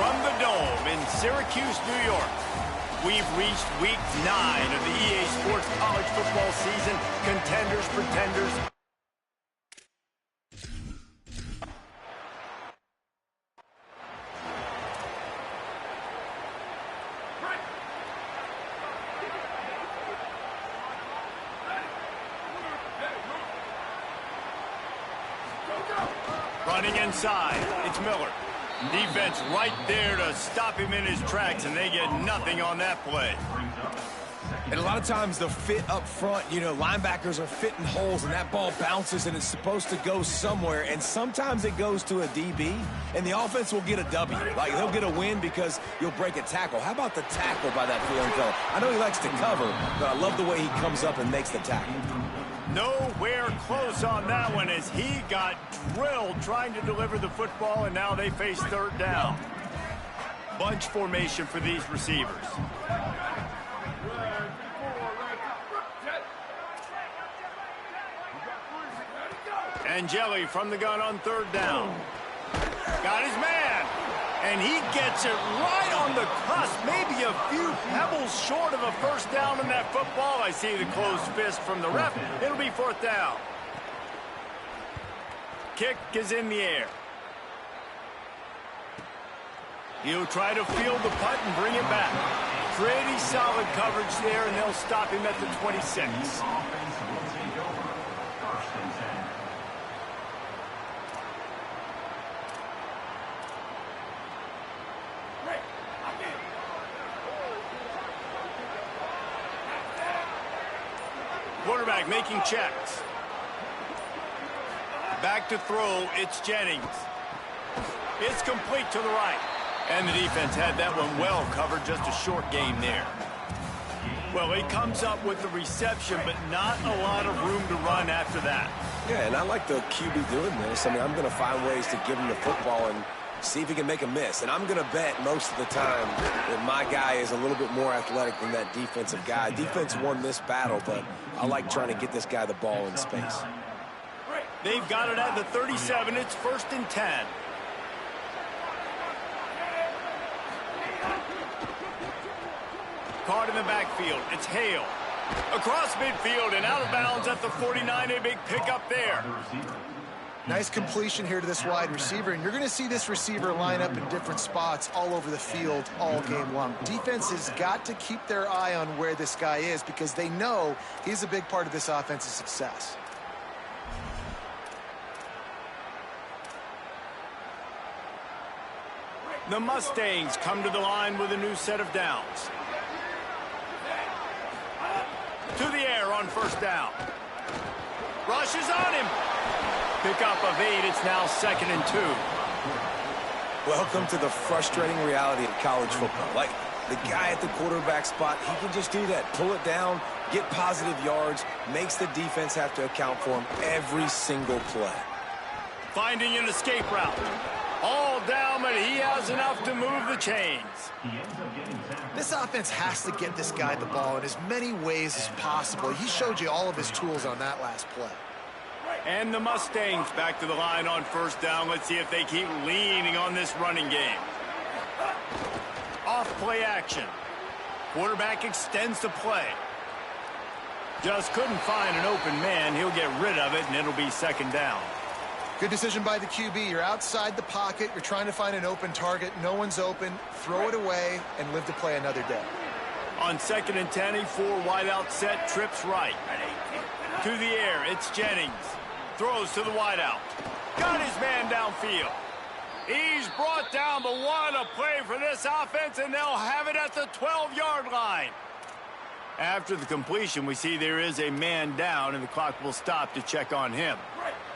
from the Dome in Syracuse, New York. We've reached week 9 of the EA Sports College Football season. Contenders, pretenders. Running inside, it's Miller. Defense right there to stop him in his tracks, and they get nothing on that play. And a lot of times the fit up front, linebackers are fitting holes, and that ball bounces, and it's supposed to go somewhere, and sometimes it goes to a DB, and the offense will get a W. Like, they'll get a win because you'll break a tackle. How about the tackle by that young fella? I know he likes to cover, but I love the way he comes up and makes the tackle. Nowhere close on that one as he got drilled trying to deliver the football, and now they face third down. Bunch formation for these receivers. Angeli from the gun on third down. Got his man. And he gets it right on the cusp, maybe a few pebbles short of a first down on that football. I see the closed fist from the ref. It'll be fourth down. Kick is in the air. He'll try to field the punt and bring it back. Pretty solid coverage there, and they'll stop him at the 26. Quarterback making checks. Back to throw, it's Jennings. It's complete to the right. And the defense had that one well covered, just a short gain there. Well, he comes up with the reception, but not a lot of room to run after that. Yeah, and I like the QB doing this. I mean, I'm going to find ways to give him the football and see if he can make a miss. And I'm going to bet most of the time that my guy is a little bit more athletic than that defensive guy. Defense won this battle, but I like trying to get this guy the ball in space. They've got it at the 37. It's 1st and 10. Caught in the backfield. It's Hale. Across midfield and out of bounds at the 49. A big pickup there. Nice completion here to this wide receiver, and you're going to see this receiver line up in different spots all over the field all game long. Defense has got to keep their eye on where this guy is because they know he's a big part of this offense's success. The Mustangs come to the line with a new set of downs. To the air on first down. Rushes on him. Pickup of 8. It's now 2nd and 2. Welcome to the frustrating reality of college football. Like, the guy at the quarterback spot, he can just do that. Pull it down, get positive yards, makes the defense have to account for him every single play. Finding an escape route. All down, but he has enough to move the chains. This offense has to get this guy the ball in as many ways as possible. He showed you all of his tools on that last play. And the Mustangs back to the line on first down. Let's see if they keep leaning on this running game. Off play action. Quarterback extends the play. Just couldn't find an open man. He'll get rid of it, and it'll be 2nd down. Good decision by the QB. You're outside the pocket. You're trying to find an open target. No one's open. Throw it away and live to play another day. On 2nd and 10, a 4 wide out set. Trips right. To the air, it's Jennings. Throws to the wideout. Got his man downfield. He's brought down, but what a play for this offense, and they'll have it at the 12-yard line. After the completion, we see there is a man down, and the clock will stop to check on him.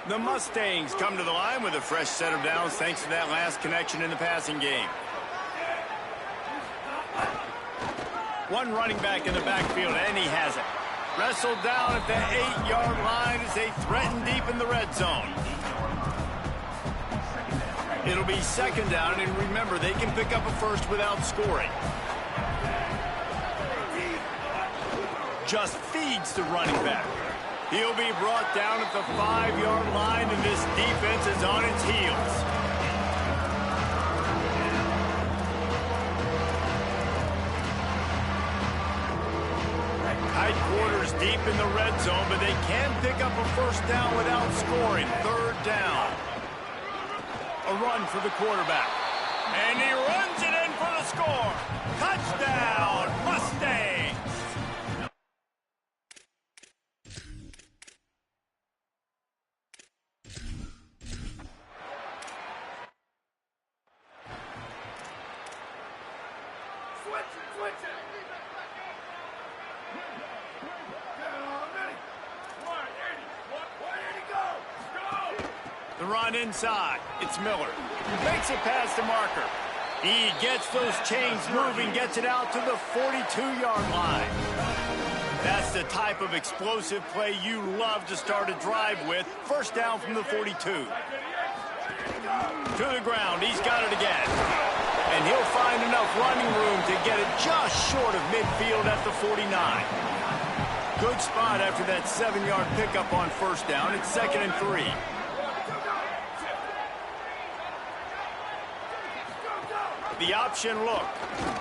The Mustangs come to the line with a fresh set of downs thanks to that last connection in the passing game. One running back in the backfield, and he has it. Wrestled down at the 8-yard line as they threaten deep in the red zone. It'll be 2nd down, and remember, they can pick up a first without scoring. Just feeds the running back. He'll be brought down at the 5-yard line, and this defense is on its heels. Tight quarters deep in the red zone, but they can pick up a first down without scoring. Third down. A run for the quarterback. And he runs it in for the score. Touchdown, Mustangs! The run inside. It's Miller. Makes it past the marker. He gets those chains moving, gets it out to the 42-yard line. That's the type of explosive play you love to start a drive with. First down from the 42. To the ground. He's got it again. And he'll find enough running room to get it just short of midfield at the 49. Good spot after that 7-yard pickup on first down. It's 2nd and 3. The option look.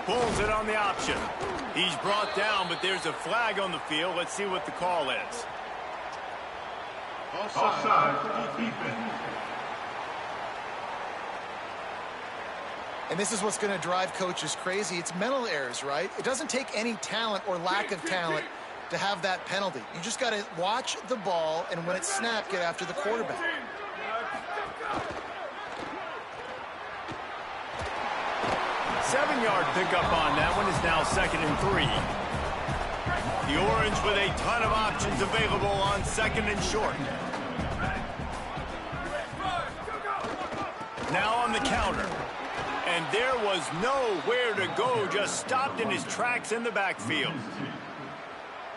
Pulls it on the option. He's brought down, but there's a flag on the field. Let's see what the call is. Offside. Defense. And this is what's going to drive coaches crazy. It's mental errors, right? It doesn't take any talent or lack of talent to have that penalty. You just got to watch the ball, and when it's snapped, get after the quarterback. Seven-yard pickup on that one is now 2nd and 3. The Orange with a ton of options available on 2nd and short. Now on the counter. And there was nowhere to go, just stopped in his tracks in the backfield.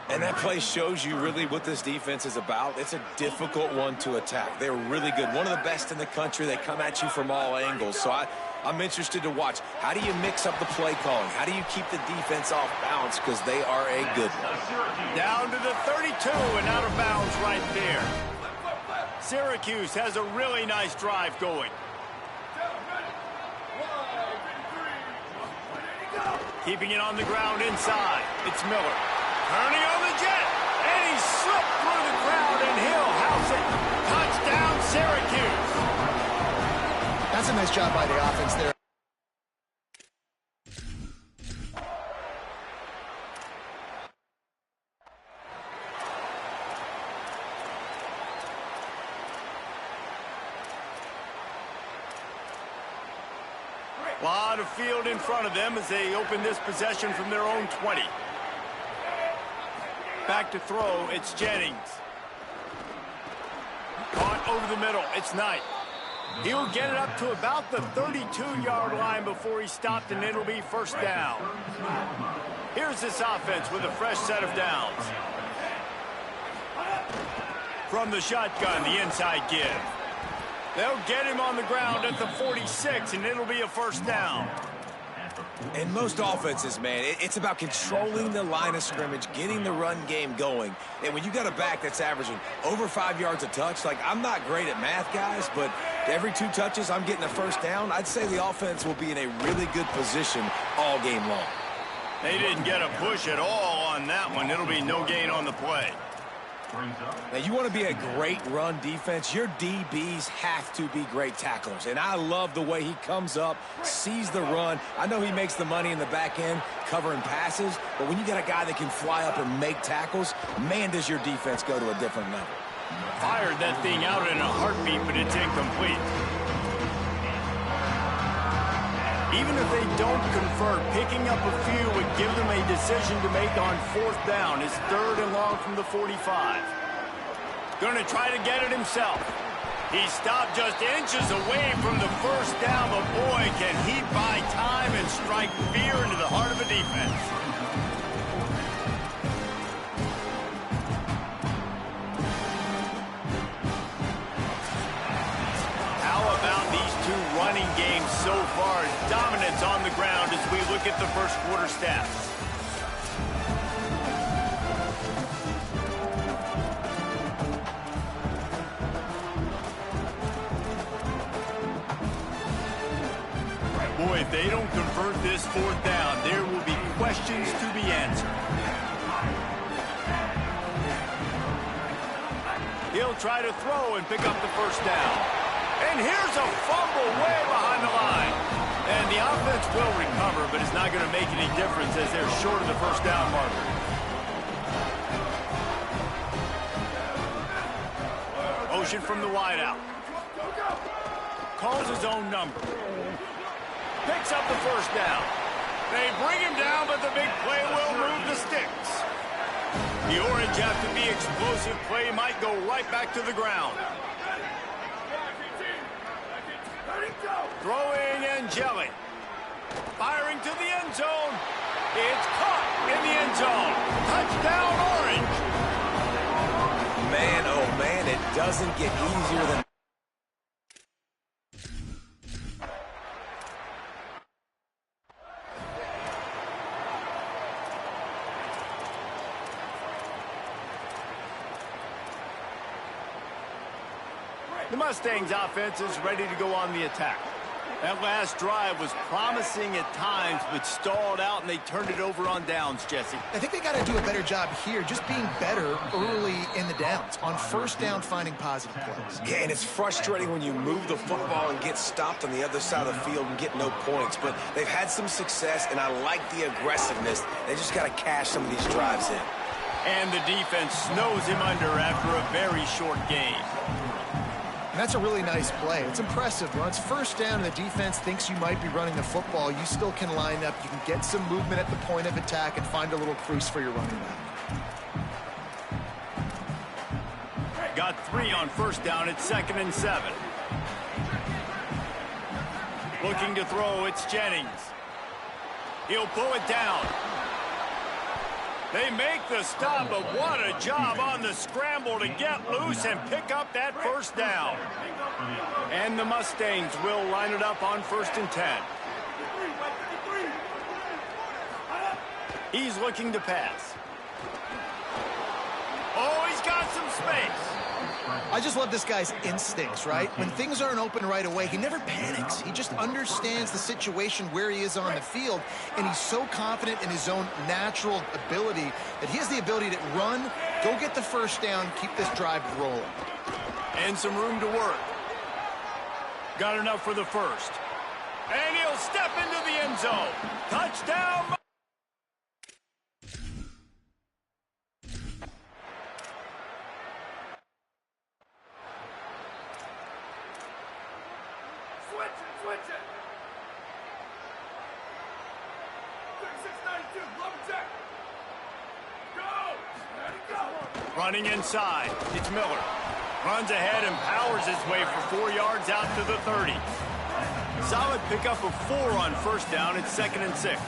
And that play shows you really what this defense is about. It's a difficult one to attack. They're really good. One of the best in the country. They come at you from all angles. So I'm interested to watch. How do you mix up the play calling? How do you keep the defense off balance? Because they are a good one. Down to the 32 and out of bounds right there. Syracuse has a really nice drive going. Keeping it on the ground inside. It's Miller. Turning on the jet. And he slipped through the crowd and he'll house it. Touchdown, Syracuse. That's a nice job by the offense there. A lot of field in front of them as they open this possession from their own 20. Back to throw, it's Jennings. Caught over the middle, it's Knight. He'll get it up to about the 32-yard line before he stopped, and it'll be first down. Here's this offense with a fresh set of downs. From the shotgun, the inside give. They'll get him on the ground at the 46, and it'll be a first down. In most offenses, man, it's about controlling the line of scrimmage, getting the run game going. And when you got a back that's averaging over 5 yards a touch, like, I'm not great at math, guys, but every 2 touches I'm getting a first down, I'd say the offense will be in a really good position all game long. They didn't get a push at all on that one. It'll be no gain on the play. Now, you want to be a great run defense, your DBs have to be great tacklers. And I love the way he comes up, sees the run. I know he makes the money in the back end covering passes, but when you got a guy that can fly up and make tackles, man, does your defense go to a different level. Fired that thing out in a heartbeat, but it's incomplete. Even if they don't convert, picking up a few would give them a decision to make on fourth down. It's 3rd and long from the 45. Going to try to get it himself. He stopped just inches away from the first down, but boy, can he buy time and strike fear into the heart of a defense. How about these two running games so far? Dominance on the ground as we look at the first quarter stats. Boy, if they don't convert this fourth down, there will be questions to be answered. He'll try to throw and pick up the first down. And here's a fumble way behind the line. And the offense will recover, but it's not going to make any difference as they're short of the first down marker. Motion from the wideout. Calls his own number. Picks up the first down. They bring him down, but the big play will move the sticks. The Orange, after the explosive play, might go right back to the ground. Throwing and jelly. Firing to the end zone. It's caught in the end zone. Touchdown, Orange. Man, oh man, it doesn't get easier than... The Mustangs offense is ready to go on the attack. That last drive was promising at times, but stalled out, and they turned it over on downs, Jesse. I think they got to do a better job here, just being better early in the downs, on first down finding positive plays. Yeah, and it's frustrating when you move the football and get stopped on the other side of the field and get no points, but they've had some success, and I like the aggressiveness. They just got to cash some of these drives in. And the defense snows him under after a very short game. And that's a really nice play. It's impressive. When it's first down and the defense thinks you might be running the football, you still can line up. You can get some movement at the point of attack and find a little crease for your running back. Got 3 on first down at 2nd and 7. Looking to throw, it's Jennings. He'll pull it down. They make the stop, but what a job on the scramble to get loose and pick up that first down. And the Mustangs will line it up on 1st and 10. He's looking to pass. Oh, he's got some space. I just love this guy's instincts, right? When things aren't open right away, he never panics. He just understands the situation where he is on the field, and he's so confident in his own natural ability that he has the ability to run, go get the first down, keep this drive rolling. And some room to work. Got enough for the first. And he'll step into the end zone. Touchdown! Switch it! 36-92, love check! Go! Running inside, it's Miller. Runs ahead and powers his way for 4 yards out to the 30. Solid pickup of 4 on first down at 2nd and 6.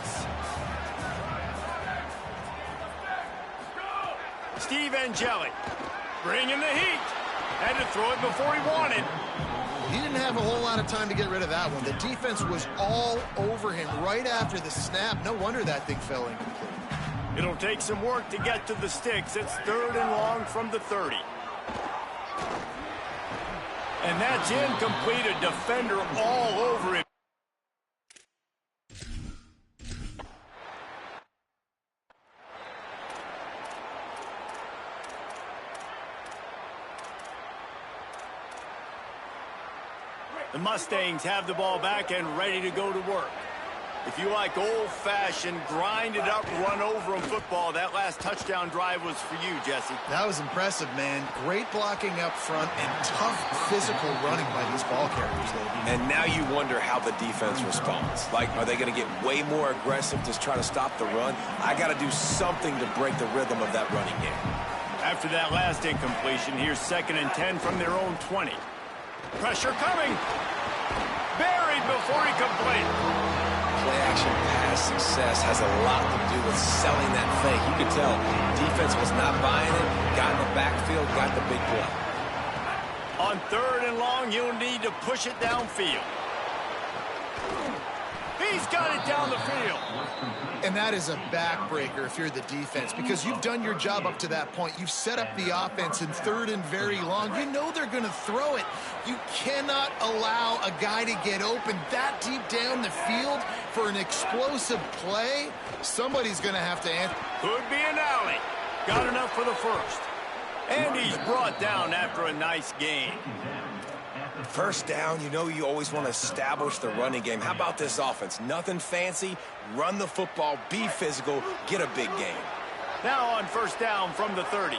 Steve Angeli bringing the heat. Had to throw it before he wanted. He didn't have a whole lot of time to get rid of that one. The defense was all over him right after the snap. No wonder that thing fell incomplete. It'll take some work to get to the sticks. It's 3rd and long from the 30. And that's incomplete. A defender all over him. The Mustangs have the ball back and ready to go to work. If you like old-fashioned, grind-it-up, run-over-'em football, that last touchdown drive was for you, Jesse. That was impressive, man. Great blocking up front and tough physical running by these ball carriers, though. And now you wonder how the defense responds. Like, are they going to get way more aggressive to try to stop the run? I got to do something to break the rhythm of that running game. After that last incompletion, here's 2nd and 10 from their own 20. Pressure coming. Buried before he completed. Play-action pass success has a lot to do with selling that fake. You could tell defense was not buying it, got in the backfield, got the big play. On 3rd and long, you'll need to push it downfield. He's got it down the field. And that is a backbreaker if you're the defense, because you've done your job up to that point. You've set up the offense in 3rd and very long. You know they're going to throw it. You cannot allow a guy to get open that deep down the field for an explosive play. Somebody's going to have to answer. Could be an alley. Got enough for the first. And he's brought down after a nice gain. First down, you know you always want to establish the running game. How about this offense? Nothing fancy. Run the football, be physical, get a big gain. Now on first down from the 30.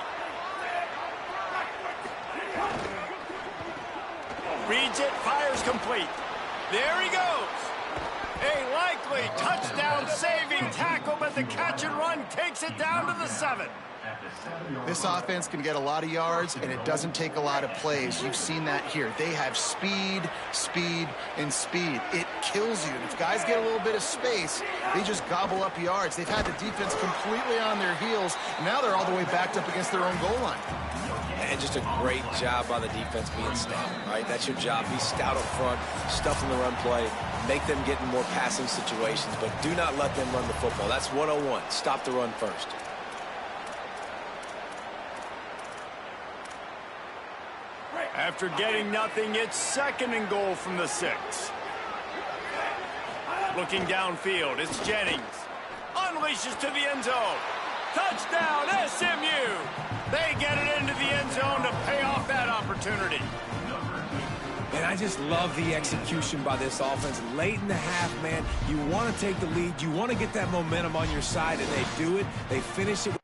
Reads it, fires complete. There he goes. A likely touchdown-saving tackle, but the catch and run takes it down to the 7. This offense can get a lot of yards, and it doesn't take a lot of plays. You've seen that here. They have speed, speed, and speed. It kills you. And if guys get a little bit of space, they just gobble up yards. They've had the defense completely on their heels, and now they're all the way backed up against their own goal line. And just a great job by the defense being stout, right? That's your job. Be stout up front, stuff in the run play, make them get in more passing situations, but do not let them run the football. That's 101. Stop the run first. After getting nothing, it's 2nd and goal from the 6. Looking downfield, it's Jennings. Unleashes to the end zone. Touchdown, SMU! They get it into the end zone to pay off that opportunity. And I just love the execution by this offense. Late in the half, man, you want to take the lead. You want to get that momentum on your side, and they do it. They finish it.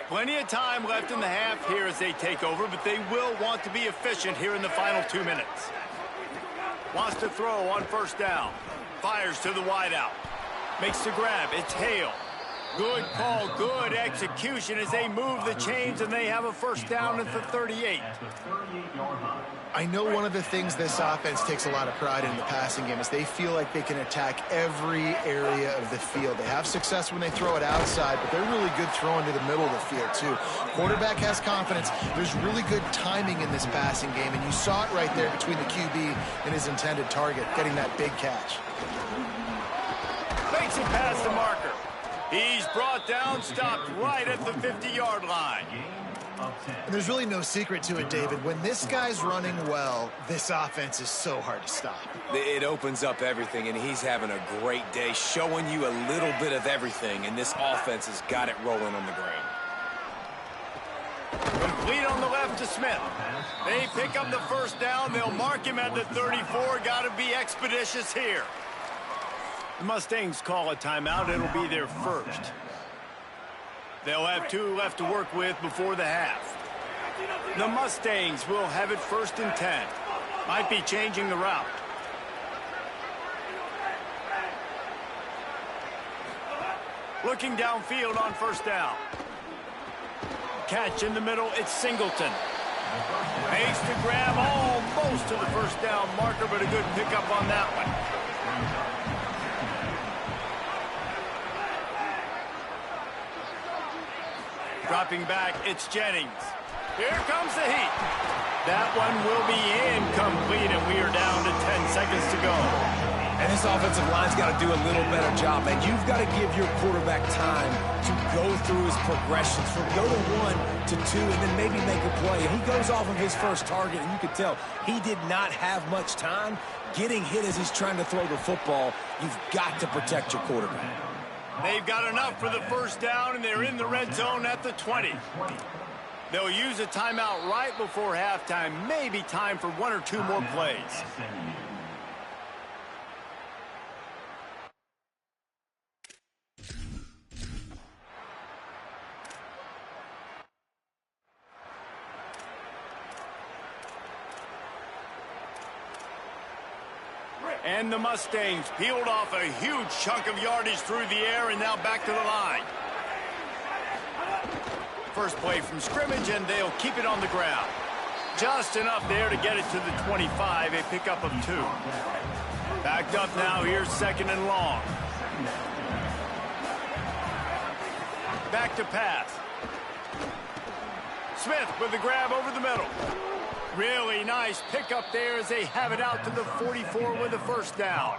Plenty of time left in the half here as they take over, but they will want to be efficient here in the final 2 minutes. Wants to throw on first down. Fires to the wideout. Makes the grab. It's Hale. Good call, good execution as they move the chains, and they have a first down at the 38. I know one of the things this offense takes a lot of pride in the passing game is they feel like they can attack every area of the field. They have success when they throw it outside, but they're really good throwing to the middle of the field, too. Quarterback has confidence. There's really good timing in this passing game, and you saw it right there between the QB and his intended target, getting that big catch. Makes it past the marker. He's brought down, stopped right at the 50-yard line. And there's really no secret to it, David. When this guy's running well, this offense is so hard to stop. It opens up everything, and he's having a great day, showing you a little bit of everything, and this offense has got it rolling on the ground. Complete on the left to Smith. They pick up the first down. They'll mark him at the 34. Got to be expeditious here. The Mustangs call a timeout. It'll be their first. They'll have 2 left to work with before the half. The Mustangs will have it 1st and 10. Might be changing the route. Looking downfield on first down. Catch in the middle, it's Singleton. Makes the grab almost to the first down marker, but a good pickup on that one. Dropping back, it's Jennings. Here comes the heat. That one will be incomplete, and we are down to 10 seconds to go. And this offensive line's got to do a little better job, and you've got to give your quarterback time to go through his progressions from go to 1 to 2 and then maybe make a play. And he goes off of his first target, and you can tell he did not have much time getting hit as he's trying to throw the football. You've got to protect your quarterback. They've got enough for the first down, and they're in the red zone at the 20. They'll use a timeout right before halftime. Maybe time for 1 or 2 more plays. And the Mustangs peeled off a huge chunk of yardage through the air and now back to the line. First play from scrimmage, and they'll keep it on the ground. Just enough there to get it to the 25, a pickup of 2. Backed up now, here's 2nd and long. Back to pass. Smith with the grab over the middle. Really nice pickup there as they have it out to the 44 with the first down.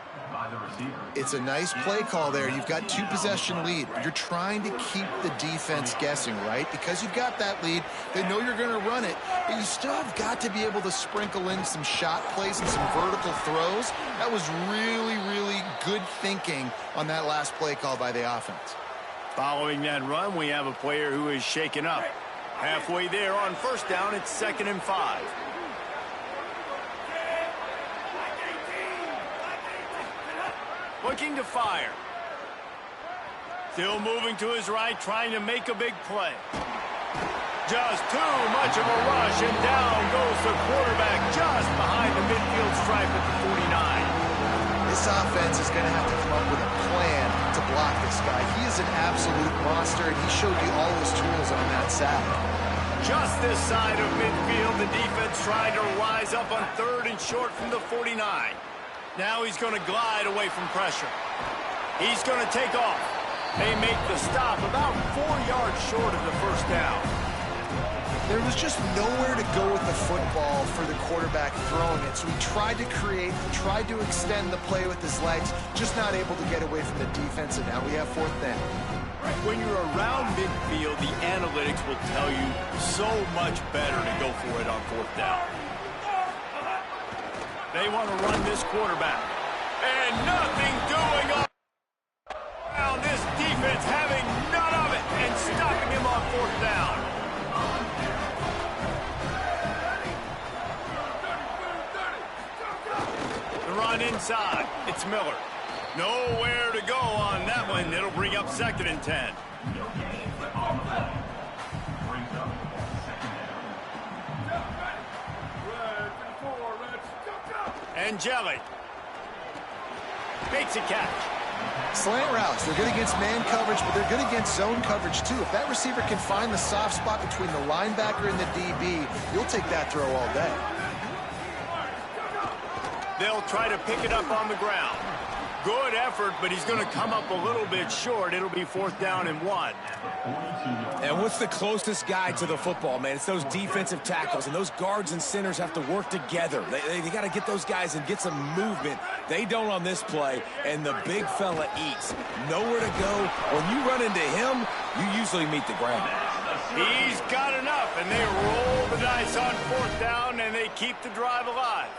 It's a nice play call there. You've got 2-possession lead. You're trying to keep the defense guessing, right? Because you've got that lead, they know you're going to run it, but you still have got to be able to sprinkle in some shot plays and some vertical throws. That was really, really good thinking on that last play call by the offense. Following that run, we have a player who is shaken up. Halfway there on first down, it's 2nd and 5. Looking to fire. Still moving to his right, trying to make a big play. Just too much of a rush, and down goes the quarterback just behind the midfield stripe at the 49. This offense is going to have to come up with a plan to block this guy. He is an absolute monster, and he showed you all his tools on that sack. Just this side of midfield, the defense trying to rise up on 3rd and short from the 49. Now he's going to glide away from pressure. He's going to take off. They make the stop about 4 yards short of the first down. There was just nowhere to go with the football for the quarterback throwing it, so he tried to create, tried to extend the play with his legs, just not able to get away from the defense, and now we have 4th down. When you're around midfield, the analytics will tell you so much better to go for it on 4th down. They want to run this quarterback. And nothing doing on this defense, having none of it and stopping him on 4th down. The run inside. It's Miller. Nowhere to go on that one. It'll bring up 2nd and 10. Angeli makes a catch. Slant routes, they're good against man coverage, but they're good against zone coverage too. If that receiver can find the soft spot between the linebacker and the DB, you'll take that throw all day. They'll try to pick it up on the ground. Good effort, but he's going to come up a little bit short. It'll be 4th down and 1. And what's the closest guy to the football, man? It's those defensive tackles, and those guards and centers have to work together. They got to get those guys and get some movement. They don't on this play, and the big fella eats. Nowhere to go. When you run into him, you usually meet the ground. He's got enough, and they roll the dice on 4th down, and they keep the drive alive.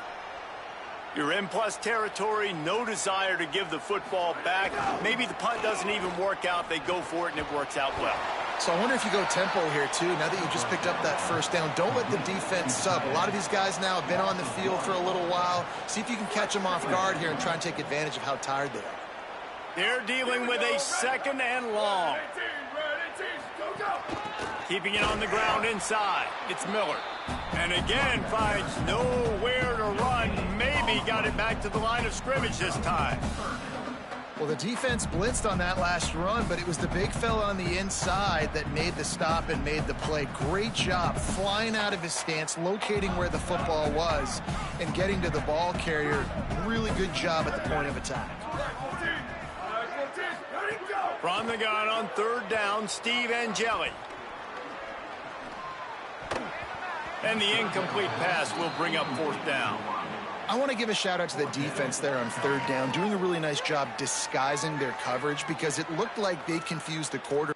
You're in plus territory, no desire to give the football back. Maybe the punt doesn't even work out. They go for it, and it works out well. So I wonder if you go tempo here, too, now that you just picked up that first down. Don't let the defense sub. A lot of these guys now have been on the field for a little while. See if you can catch them off guard here and try and take advantage of how tired they are. They're dealing with a 2nd and long. Keeping it on the ground inside. It's Miller. And again finds nowhere to run. Maybe got it back to the line of scrimmage this time. Well, the defense blitzed on that last run, but it was the big fella on the inside that made the stop and made the play. Great job flying out of his stance, locating where the football was, and getting to the ball carrier. Really good job at the point of attack. From the gun on 3rd down, Steve Angeli. And the incomplete pass will bring up 4th down. I want to give a shout out to the defense there on 3rd down, doing a really nice job disguising their coverage because it looked like they confused the quarterback.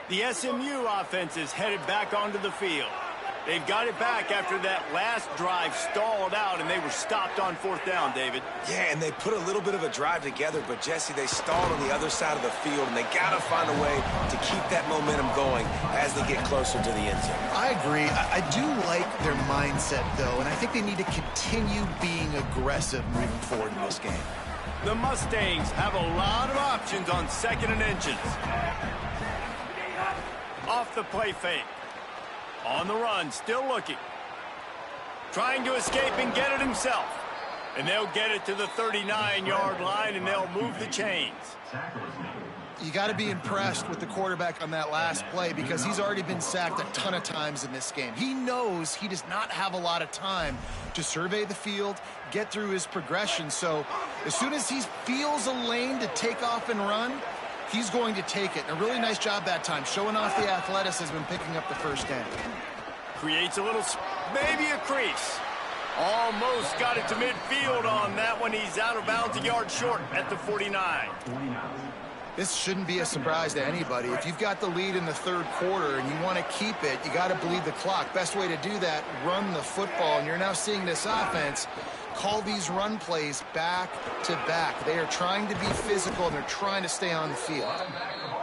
The SMU offense is headed back onto the field. They've got it back after that last drive stalled out, and they were stopped on 4th down, David. Yeah, and they put a little bit of a drive together, but, Jesse, they stalled on the other side of the field, and they got to find a way to keep that momentum going as they get closer to the end zone. I agree. I do like their mindset, though, and I think they need to continue being aggressive moving forward in this game. The Mustangs have a lot of options on 2nd and inches. Off the play fake. On the run, still looking. Trying to escape and get it himself. And they'll get it to the 39-yard line, and they'll move the chains. You got to be impressed with the quarterback on that last play because he's already been sacked a ton of times in this game. He knows he does not have a lot of time to survey the field, get through his progression. So as soon as he feels a lane to take off and run, he's going to take it. And a really nice job that time, showing off the athleticism and picking up the first down. Creates a little, maybe a crease. Almost got it to midfield on that one. He's out of bounds, a yard short at the 49. This shouldn't be a surprise to anybody. If you've got the lead in the third quarter and you want to keep it, you got to bleed the clock. Best way to do that, run the football. And you're now seeing this offense call these run plays back to back. They are trying to be physical, and they're trying to stay on the field.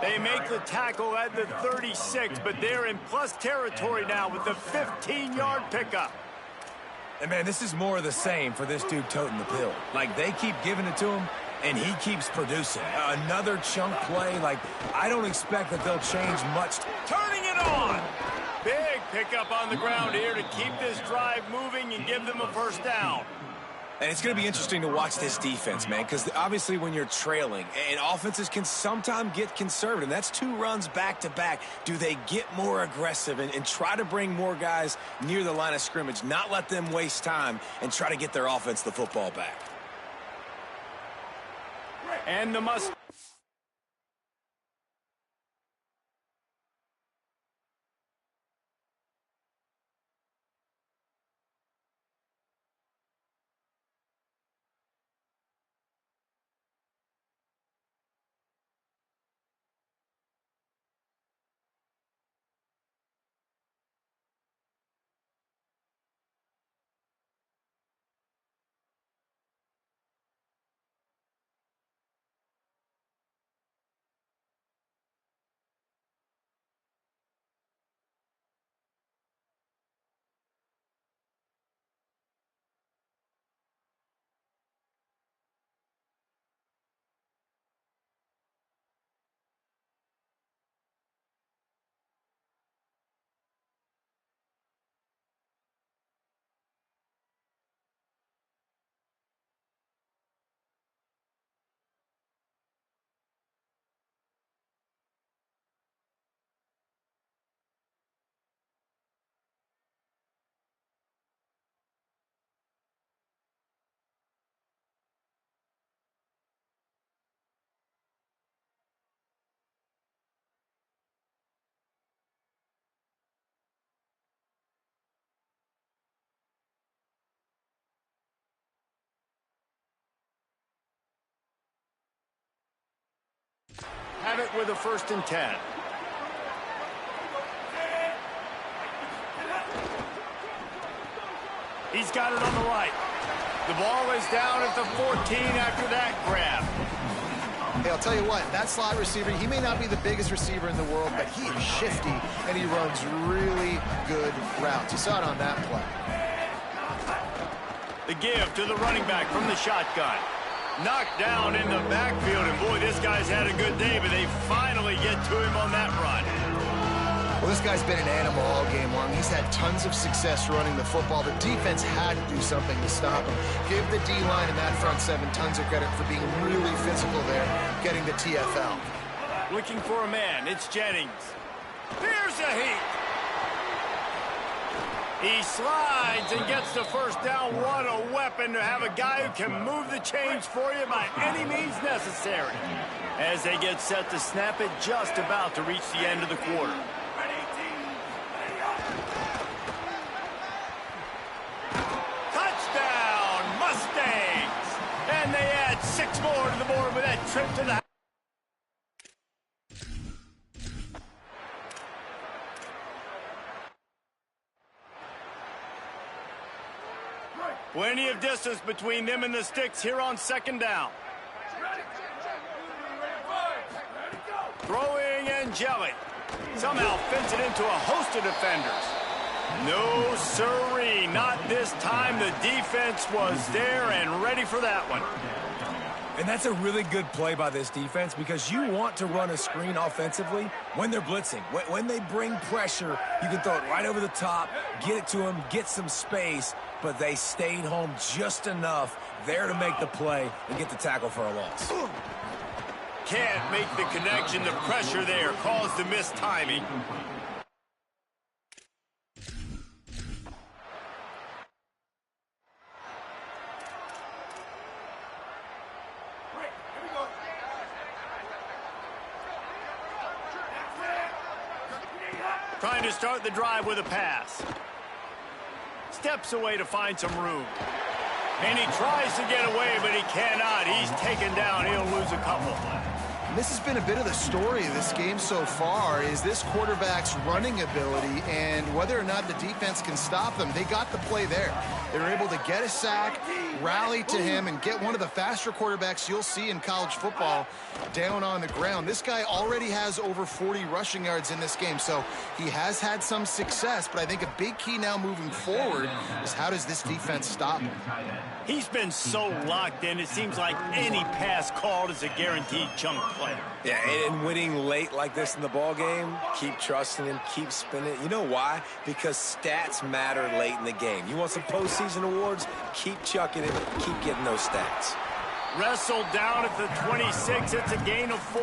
They make the tackle at the 36, but they're in plus territory now with the 15-yard pickup. And, man, this is more of the same for this dude toting the pill. Like, they keep giving it to him, and he keeps producing. Another chunk play. Like, I don't expect that they'll change much. Turning it on! Big pickup on the ground here to keep this drive moving and give them a first down. And it's going to be interesting to watch this defense, man, because obviously when you're trailing, and offenses can sometimes get conservative. That's 2 runs back-to-back. Do they get more aggressive and try to bring more guys near the line of scrimmage, not let them waste time, and try to get their offense the football back? And the must. Have it with a 1st and 10. He's got it on the right. The ball is down at the 14 after that grab. Hey, I'll tell you what, that slot receiver, he may not be the biggest receiver in the world, but he is shifty, and he runs really good routes. You saw it on that play. The give to the running back from the shotgun. Knocked down in the backfield, and boy, this guy's had a good day, but they finally get to him on that run. Well, this guy's been an animal all game long. He's had tons of success running the football. The defense had to do something to stop him. Give the D-line and that front 7 tons of credit for being really physical there, getting the TFL. Looking for a man, it's Jennings. Here's a heat. He slides and gets the first down. What a weapon to have a guy who can move the chains for you by any means necessary. As they get set to snap it, just about to reach the end of the quarter. Touchdown, Mustangs! And they add 6 more to the board with that trip to the house. Plenty of distance between them and the sticks here on 2nd down. Throwing and jelly. Somehow fence it into a host of defenders. No siree, not this time. The defense was there and ready for that one. And that's a really good play by this defense because you want to run a screen offensively when they're blitzing. When they bring pressure, you can throw it right over the top, get it to them, get some space, but they stayed home just enough there to make the play and get the tackle for a loss. Can't make the connection. The pressure there caused the missed timing. Trying to start the drive with a pass. Steps away to find some room. And he tries to get away, but he cannot. He's taken down. He'll lose a couple. And this has been a bit of the story of this game so far, is this quarterback's running ability and whether or not the defense can stop them. They got the play there. They were able to get a sack, rally to him, and get one of the faster quarterbacks you'll see in college football down on the ground. This guy already has over 40 rushing yards in this game, so he has had some success, but I think a big key now moving forward is how does this defense stop him? He's been so locked in, it seems like any pass called is a guaranteed chunk play. Yeah, and winning late like this in the ball game, keep trusting him, keep spinning. You know why? Because stats matter late in the game. You want some postseason awards? Keep chucking it, keep getting those stats. Wrestled down at the 26, it's a gain of 4.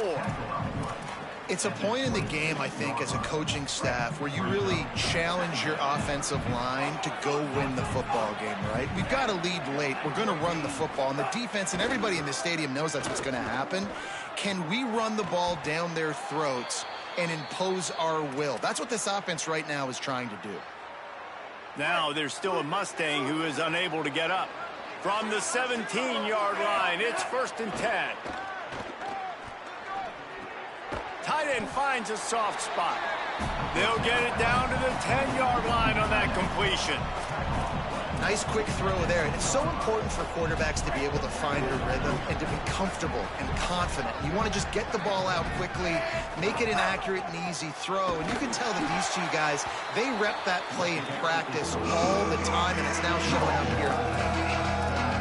It's a point in the game, I think, as a coaching staff where you really challenge your offensive line to go win the football game, right? We've got to lead late. We're going to run the football. And the defense and everybody in the stadium knows that's what's going to happen. Can we run the ball down their throats and impose our will? That's what this offense right now is trying to do. Now there's still a Mustang who is unable to get up. From the 17-yard line, it's 1st and 10. Tight end finds a soft spot. They'll get it down to the 10-yard line on that completion. Nice quick throw there. And it's so important for quarterbacks to be able to find a rhythm and to be comfortable and confident. You want to just get the ball out quickly, make it an accurate and easy throw. And you can tell that these two guys, they rep that play in practice all the time, and it's now showing up here.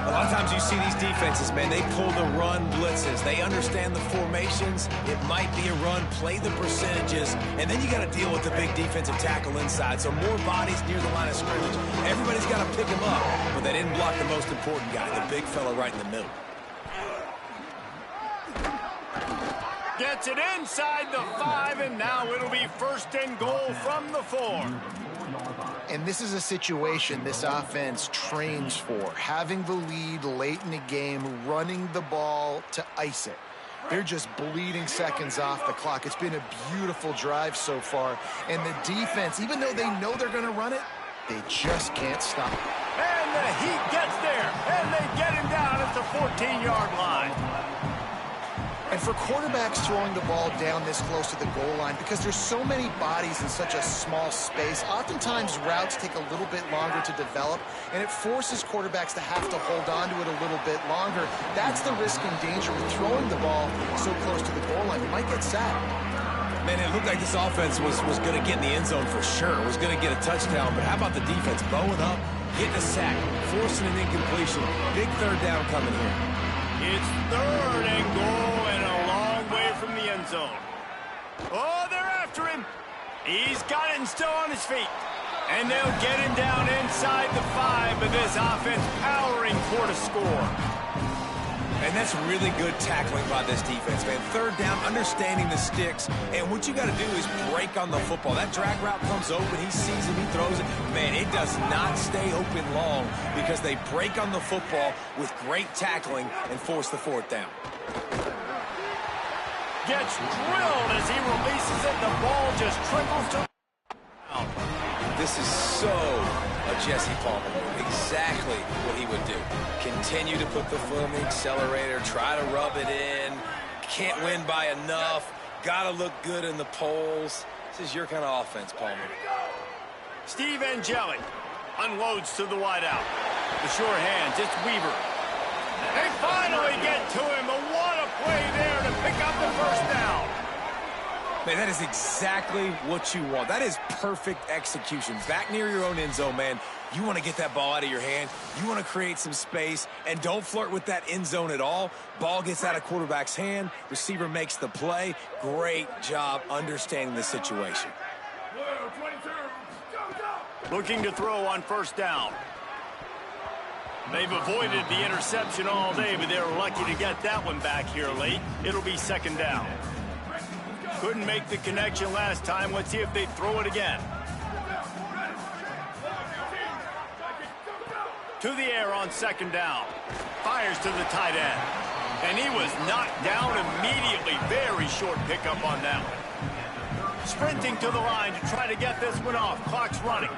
A lot of times you see these defenses, man, they pull the run blitzes. They understand the formations. It might be a run, play the percentages, and then you got to deal with the big defensive tackle inside. So more bodies near the line of scrimmage. Everybody's got to pick him up, but they didn't block the most important guy, the big fella right in the middle. Gets it inside the 5, and now it'll be 1st and goal from the 4. And this is a situation this offense trains for, having the lead late in the game, running the ball to ice it. They're just bleeding seconds off the clock. It's been a beautiful drive so far. And the defense, even though they know they're going to run it, they just can't stop it. And the Heat gets there, and they get him down at the 14-yard line. And for quarterbacks throwing the ball down this close to the goal line, because there's so many bodies in such a small space, oftentimes routes take a little bit longer to develop, and it forces quarterbacks to have to hold on to it a little bit longer. That's the risk and danger with throwing the ball so close to the goal line. You might get sacked. Man, it looked like this offense was going to get in the end zone for sure. Was going to get a touchdown, but how about the defense bowing up, getting a sack, forcing an incompletion. Big 3rd down coming here. It's 3rd and goal and a long way from the end zone. Oh, they're after him. He's got it and still on his feet. And they'll get him down inside the 5, but this offense powering for the score. And that's really good tackling by this defense, man. 3rd down, understanding the sticks. And what you got to do is break on the football. That drag route comes open. He sees it. He throws it. Man, it does not stay open long because they break on the football with great tackling and force the 4th down. Gets drilled as he releases it. The ball just trickles to. This is so a Jesse Palmer move. Exactly what he would do. Continue to put the foot on the accelerator, try to rub it in. Can't win by enough. Got to look good in the polls. This is your kind of offense, Palmer. Steve Angeli unloads to the wideout. The sure hands, it's Weaver. They finally get to him, but what a play there to pick up the 1st down. Man, that is exactly what you want. That is perfect execution. Back near your own end zone, man. You want to get that ball out of your hand. You want to create some space, and don't flirt with that end zone at all. Ball gets out of quarterback's hand. Receiver makes the play. Great job understanding the situation. Looking to throw on first down. They've avoided the interception all day, but they're lucky to get that one back here late. It'll be second down. Couldn't make the connection last time. Let's see if they throw it again. To the air on second down. Fires to the tight end. And he was knocked down immediately. Very short pickup on that one. Sprinting to the line to try to get this one off. Clock's running.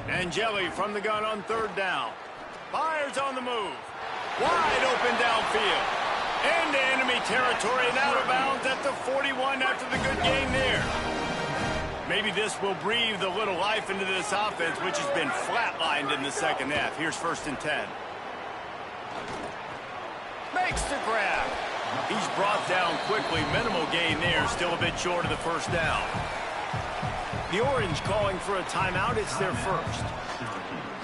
Angeli from the gun on third down. Fires on the move. Wide open downfield. Into enemy territory and out of bounds at the 41 after the good game there. Maybe this will breathe a little life into this offense, which has been flatlined in the second half. Here's 1st and 10. Makes the grab. He's brought down quickly. Minimal gain there. Still a bit short of the first down. The Orange calling for a timeout. It's their first.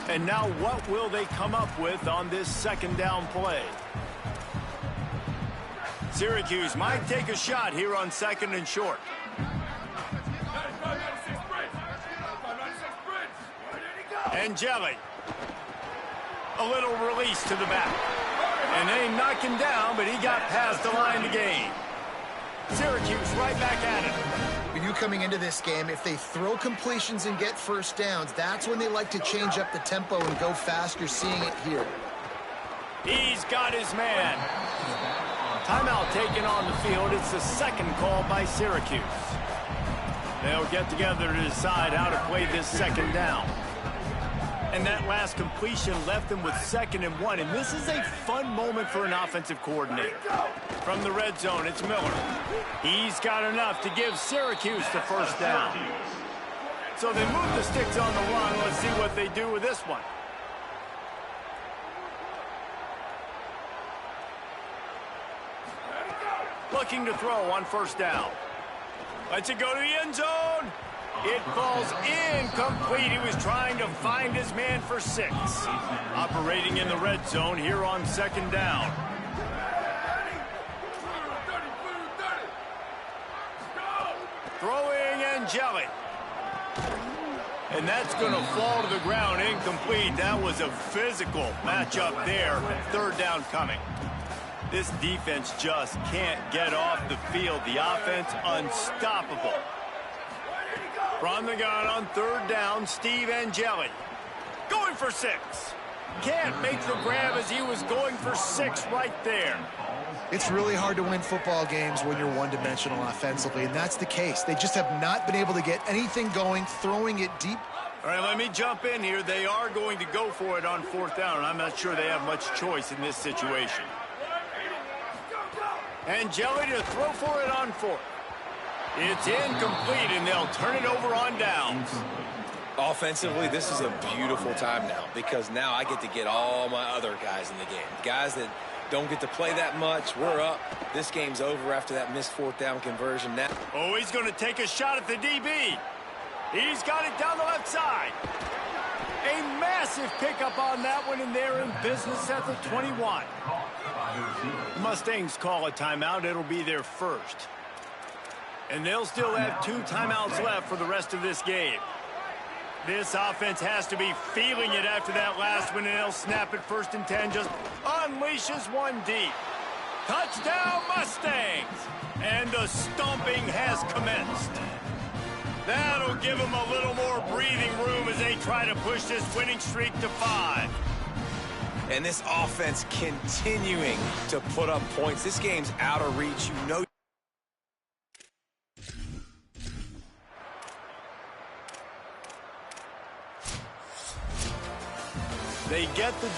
And now what will they come up with on this second down play? Syracuse might take a shot here on second and short. Angeli. A little release to the back. And they knock him down, but he got past the line to gain. Syracuse right back at it. When you coming into this game, if they throw completions and get first downs, that's when they like to change up the tempo and go fast. You're seeing it here. He's got his man. Timeout taken on the field. It's the second call by Syracuse. They'll get together to decide how to play this second down. And that last completion left them with 2nd and 1. And this is a fun moment for an offensive coordinator. From the red zone, it's Miller. He's got enough to give Syracuse the first down. So they move the sticks on the run. Let's see what they do with this one. Looking to throw on first down. Lets it go to the end zone. It falls incomplete. He was trying to find his man for 6. Operating in the red zone here on second down. Throwing Angeli. And that's going to fall to the ground incomplete. That was a physical matchup there. Third down coming. This defense just can't get off the field. The offense unstoppable. From the gun on third down, Steve Angeli. Going for 6. Can't make the grab as he was going for 6 right there. It's really hard to win football games when you're one-dimensional offensively, and that's the case. They just have not been able to get anything going, throwing it deep. All right, let me jump in here. They are going to go for it on fourth down, and I'm not sure they have much choice in this situation. Angeli to throw for it on 4th. It's incomplete, and they'll turn it over on downs. Offensively, this is a beautiful time now because now I get to get all my other guys in the game. Guys that don't get to play that much. We're up. This game's over after that missed 4th down conversion. Now, oh, he's going to take a shot at the DB. He's got it down the left side. A massive pickup on that one, and they're in business at the 21. The Mustangs call a timeout. It'll be their first. And they'll still have 2 timeouts left for the rest of this game. This offense has to be feeling it after that last one, and they'll snap it 1st and 10. Just unleashes one deep. Touchdown, Mustangs! And the stomping has commenced. That'll give them a little more breathing room as they try to push this winning streak to 5. And this offense continuing to put up points. This game's out of reach. You know. They get the